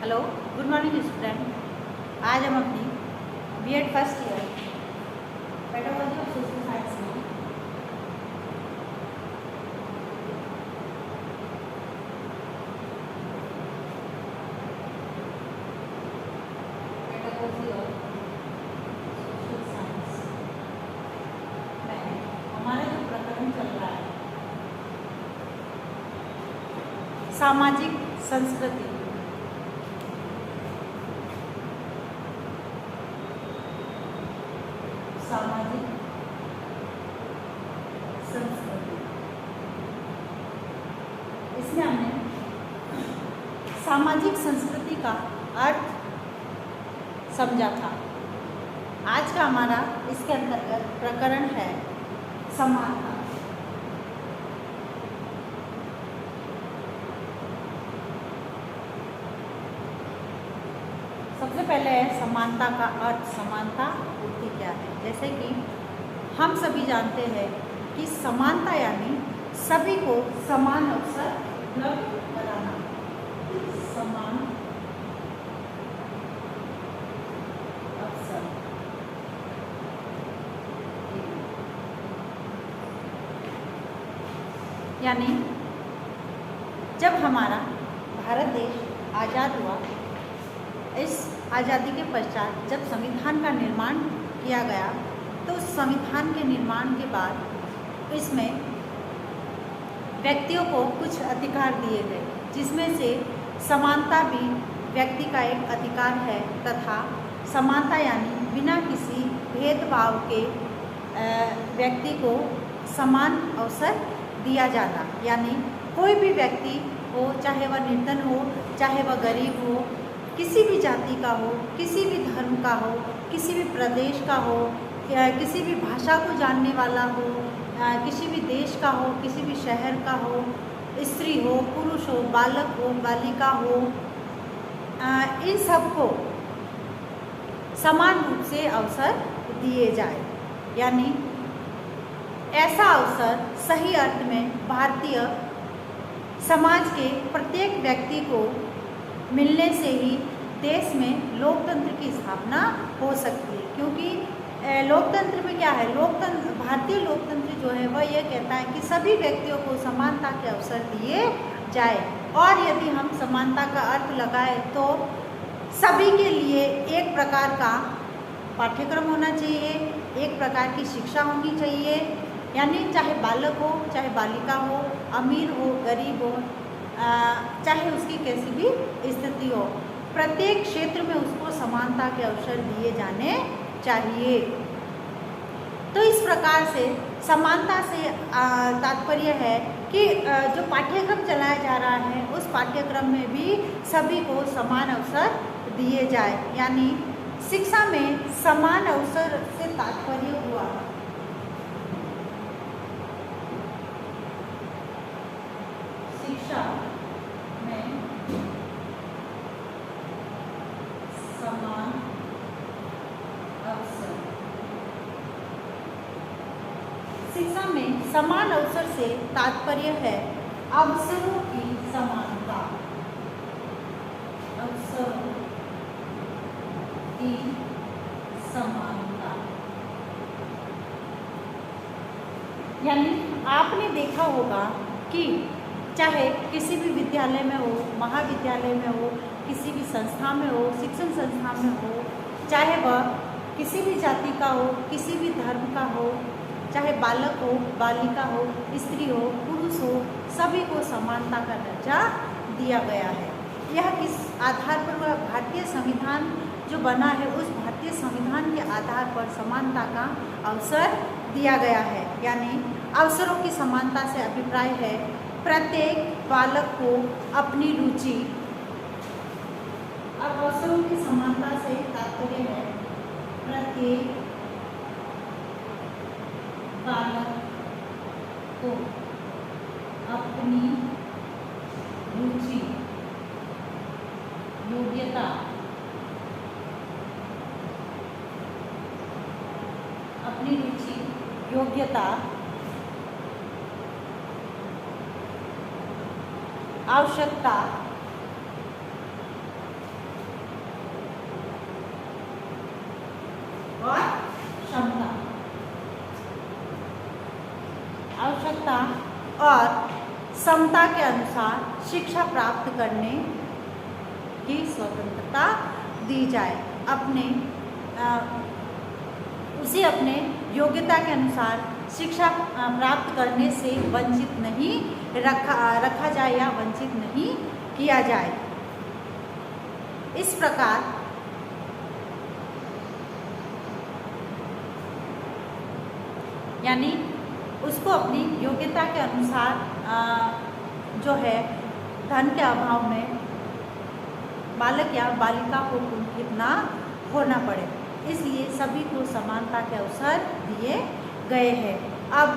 Hello, good morning student. आज हम अपनी BEd first year pedagogy of social science में पेडागोजी ऑफ सोशल साइंस में हमारा जो प्रकरण चल रहा है सामाजिक संस्कृति। सामाजिक संस्कृति, इसमें हमने सामाजिक संस्कृति का अर्थ समझा था। आज का हमारा इसके अंतर्गत प्रकरण है समानता। सबसे पहले है समानता का अर्थ। समानता होती क्या है? जैसे कि हम सभी जानते हैं कि समानता यानी सभी को समान अवसर उपलब्ध कराना। समान अवसर यानी जब हमारा भारत देश आज़ाद हुआ, इस आज़ादी के पश्चात जब संविधान का निर्माण किया गया, तो उस संविधान के निर्माण के बाद इसमें व्यक्तियों को कुछ अधिकार दिए गए, जिसमें से समानता भी व्यक्ति का एक अधिकार है। तथा समानता यानी बिना किसी भेदभाव के व्यक्ति को समान अवसर दिया जाना। यानी कोई भी व्यक्ति हो, चाहे वह निर्धन हो, चाहे वह गरीब हो, किसी भी जाति का हो, किसी भी धर्म का हो, किसी भी प्रदेश का हो, किसी भी भाषा को जानने वाला हो, किसी भी देश का हो, किसी भी शहर का हो, स्त्री हो, पुरुष हो, बालक हो, बालिका हो, इन सबको समान रूप से अवसर दिए जाए। यानी ऐसा अवसर सही अर्थ में भारतीय समाज के प्रत्येक व्यक्ति को मिलने से ही देश में लोकतंत्र की स्थापना हो सकती है। क्योंकि लोकतंत्र में क्या है, भारतीय लोकतंत्र जो है वह यह कहता है कि सभी व्यक्तियों को समानता के अवसर दिए जाए। और यदि हम समानता का अर्थ लगाए तो सभी के लिए एक प्रकार का पाठ्यक्रम होना चाहिए, एक प्रकार की शिक्षा होनी चाहिए। यानी चाहे बालक हो, चाहे बालिका हो, अमीर हो, गरीब हो, चाहे उसकी कैसी भी स्थिति हो, प्रत्येक क्षेत्र में उसको समानता के अवसर दिए जाने चाहिए। तो इस प्रकार से समानता से तात्पर्य है कि जो पाठ्यक्रम चलाया जा रहा है उस पाठ्यक्रम में भी सभी को समान अवसर दिए जाए। यानी शिक्षा में समान अवसर से तात्पर्य हुआ शिक्षा में समान अवसर। शिक्षा में समान अवसर से तात्पर्य है अवसरों की समानता। अवसरों की समानता यानी आपने देखा होगा कि चाहे किसी भी विद्यालय में हो, महाविद्यालय में हो, किसी भी संस्था में हो, शिक्षण संस्था में हो, चाहे वह किसी भी जाति का हो, किसी भी धर्म का हो, चाहे बालक हो, बालिका हो, स्त्री हो, पुरुष हो, सभी को समानता का दर्जा दिया गया है। यह किस आधार पर? वह भारतीय संविधान जो बना है उस भारतीय संविधान के आधार पर समानता का अवसर दिया गया है। यानी अवसरों की समानता से अभिप्राय है प्रत्येक बालक को अपनी रुचि। अब अवसरों की समानता से तात्पर्य है प्रत्येक बालक को अपनी रुचि, योग्यता, अपनी रुचि, योग्यता, आवश्यकता समता के अनुसार शिक्षा प्राप्त करने की स्वतंत्रता दी जाए। उसे अपने योग्यता के अनुसार शिक्षा प्राप्त करने से वंचित नहीं रखा जाए या वंचित नहीं किया जाए। इस प्रकार यानी उसको अपनी योग्यता के अनुसार जो है धन के अभाव में बालक या बालिका को कुंठित ना होना पड़े, इसलिए सभी को समानता के अवसर दिए गए हैं। अब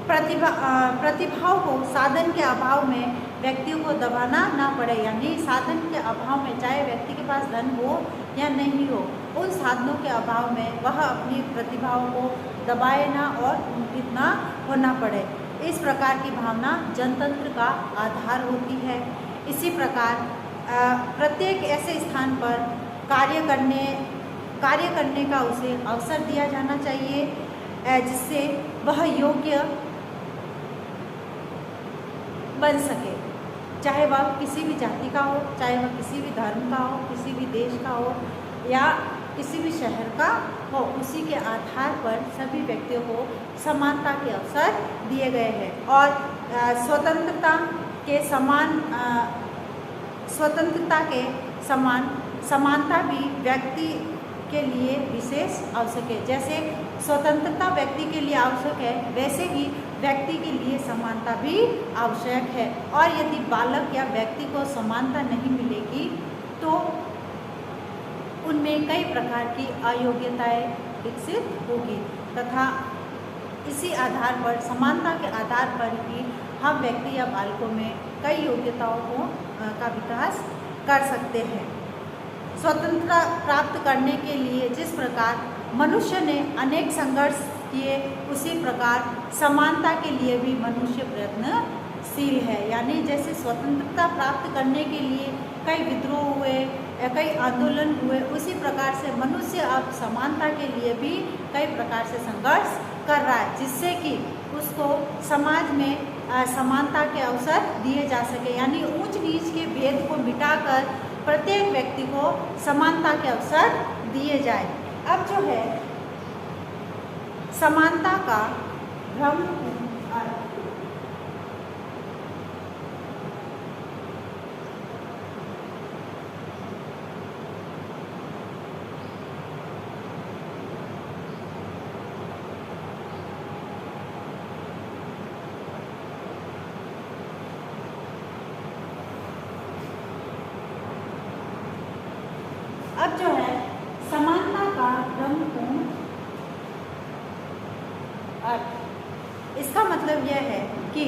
प्रतिभाओं को साधन के अभाव में व्यक्तियों को दबाना ना पड़े, यानी साधन के अभाव में चाहे व्यक्ति के पास धन हो या नहीं हो, उन साधनों के अभाव में वह अपनी प्रतिभाओं को दबाए ना और कुंठित ना होना पड़े। इस प्रकार की भावना जनतंत्र का आधार होती है। इसी प्रकार प्रत्येक ऐसे स्थान पर कार्य करने का उसे अवसर दिया जाना चाहिए जिससे वह योग्य बन सके, चाहे वह किसी भी जाति का हो, चाहे वह किसी भी धर्म का हो, किसी भी देश का हो या किसी भी शहर का हो। उसी के आधार पर सभी व्यक्तियों को समानता के अवसर दिए गए हैं और स्वतंत्रता के समान समानता भी व्यक्ति के लिए विशेष आवश्यक है। जैसे स्वतंत्रता व्यक्ति के लिए आवश्यक है, वैसे ही व्यक्ति के लिए समानता भी आवश्यक है। और यदि बालक या व्यक्ति को समानता नहीं मिलेगी तो उनमें कई प्रकार की अयोग्यताएं विकसित होगी तथा इसी आधार पर समानता के आधार पर ही हम व्यक्ति या बालकों में कई योग्यताओं का विकास कर सकते हैं। स्वतंत्रता प्राप्त करने के लिए जिस प्रकार मनुष्य ने अनेक संघर्ष किए, उसी प्रकार समानता के लिए भी मनुष्य प्रयत्नशील है। यानी जैसे स्वतंत्रता प्राप्त करने के लिए कई विद्रोह हुए, कई आंदोलन हुए, उसी प्रकार से मनुष्य अब समानता के लिए भी कई प्रकार से संघर्ष कर रहा है, जिससे कि उसको समाज में समानता के अवसर दिए जा सके। यानी ऊंच नीच के भेद को मिटाकर प्रत्येक व्यक्ति को समानता के अवसर दिए जाए। अब जो है समानता का भ्रम अब जो है समानता का ब्रह्मपूर्ण अर्थ, इसका मतलब यह है कि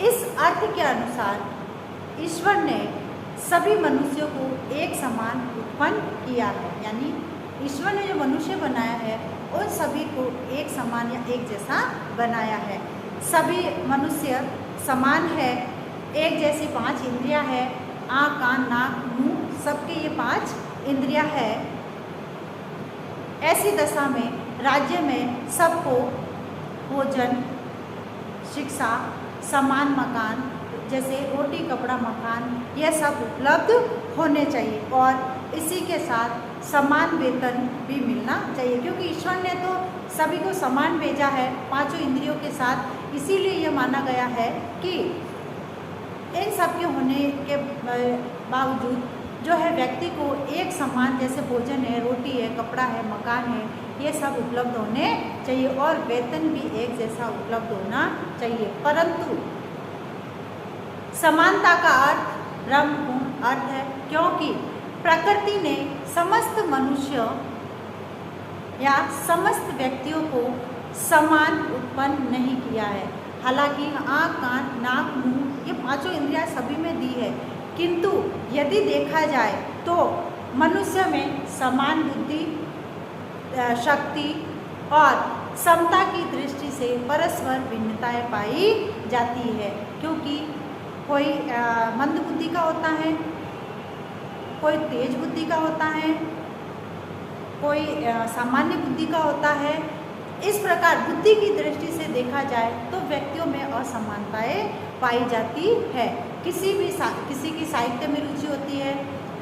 इस अर्थ के अनुसार ईश्वर ने सभी मनुष्यों को एक समान उत्पन्न किया है। यानी ईश्वर ने जो मनुष्य बनाया है उन सभी को एक समान या एक जैसा बनाया है। सभी मनुष्य समान है, एक जैसी 5 इंद्रियां है, आँख, कान, नाक, मुंह, सबके ये 5 इंद्रियां है। ऐसी दशा में राज्य में सबको भोजन, शिक्षा, समान मकान, जैसे रोटी, कपड़ा, मकान, यह सब उपलब्ध होने चाहिए और इसी के साथ समान वेतन भी मिलना चाहिए, क्योंकि ईश्वर ने तो सभी को समान भेजा है 5 इंद्रियों के साथ। इसीलिए यह माना गया है कि इन सब के होने के बावजूद जो है व्यक्ति को एक समान, जैसे भोजन है, रोटी है, कपड़ा है, मकान है, ये सब उपलब्ध होने चाहिए और वेतन भी एक जैसा उपलब्ध होना चाहिए। परंतु समानता का अर्थ ब्रह्मपूर्ण अर्थ है, क्योंकि प्रकृति ने समस्त मनुष्य या समस्त व्यक्तियों को समान उत्पन्न नहीं किया है। हालांकि आँख, कान, नाक, मुंह ये 5 इंद्रियां सभी में दी है, किंतु यदि देखा जाए तो मनुष्य में समान बुद्धि, शक्ति और समता की दृष्टि से परस्पर भिन्नताएं पाई जाती है। क्योंकि कोई मंद बुद्धि का होता है, कोई तेज बुद्धि का होता है, कोई सामान्य बुद्धि का होता है, इस प्रकार बुद्धि की दृष्टि से देखा जाए तो व्यक्तियों में असमानताएं पाई जाती है। किसी की साहित्य में रुचि होती है,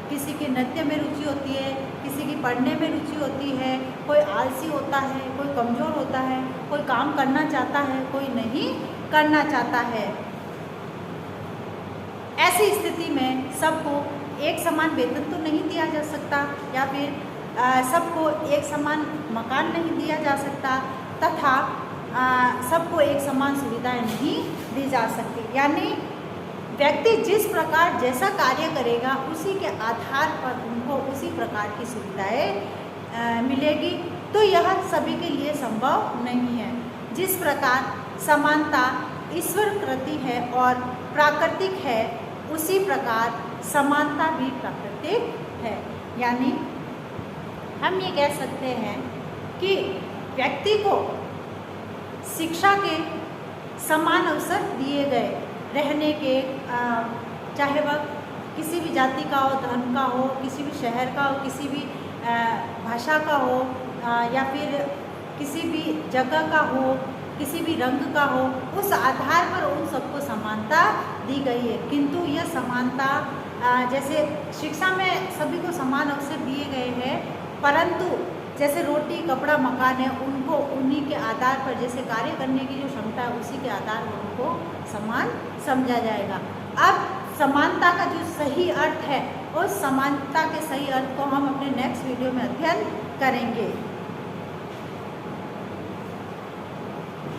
किसी की नृत्य में रुचि होती है, किसी की पढ़ने में रुचि होती है, कोई आलसी होता है, कोई कमज़ोर होता है, कोई काम करना चाहता है, कोई नहीं करना चाहता है। ऐसी स्थिति में सबको एक समान वेतन तो नहीं दिया जा सकता, या फिर सबको एक समान मकान नहीं दिया जा सकता, तथा सबको एक समान सुविधाएं नहीं दी जा सकती। यानी व्यक्ति जिस प्रकार जैसा कार्य करेगा उसी के आधार पर उनको उसी प्रकार की सुविधाएं मिलेगी। तो यह सभी के लिए संभव नहीं है। जिस प्रकार समानता ईश्वर कृति है और प्राकृतिक है, उसी प्रकार समानता भी प्राकृतिक है। यानी हम ये कह सकते हैं कि व्यक्ति को शिक्षा के समान अवसर दिए गए, रहने के, चाहे वह किसी भी जाति का हो, धर्म का हो, किसी भी शहर का हो, किसी भी भाषा का हो, या फिर किसी भी जगह का हो, किसी भी रंग का हो, उस आधार पर उन सबको समानता दी गई है। किंतु यह समानता, जैसे शिक्षा में सभी को समान अवसर दिए गए हैं, परंतु जैसे रोटी, कपड़ा, मकान है, उनको उन्हीं के आधार पर, जैसे कार्य करने की जो क्षमता है उसी के आधार पर उनको समान समझा जाएगा। अब समानता का जो सही अर्थ है, उस समानता के सही अर्थ को हम अपने नेक्स्ट वीडियो में अध्ययन करेंगे।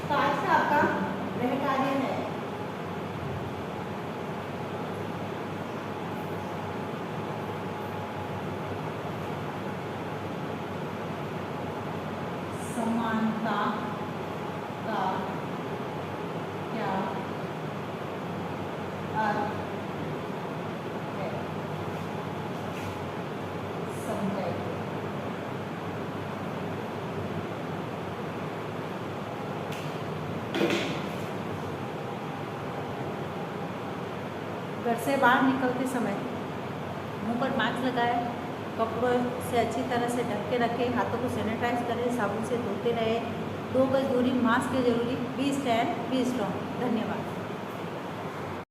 तो आज का आपका गृह कार्य है समानता का क्या अर्थ है, समझाइए। घर से बाहर निकलते समय मुंह पर मास्क लगाए, कपड़ों से अच्छी तरह से ढक के रखें, हाथों को सैनिटाइज करें, साबुन से धोते रहे, 2 गज दूरी, मास्क है जरूरी, बी स्टैंड बी स्ट्रॉन्ग। धन्यवाद।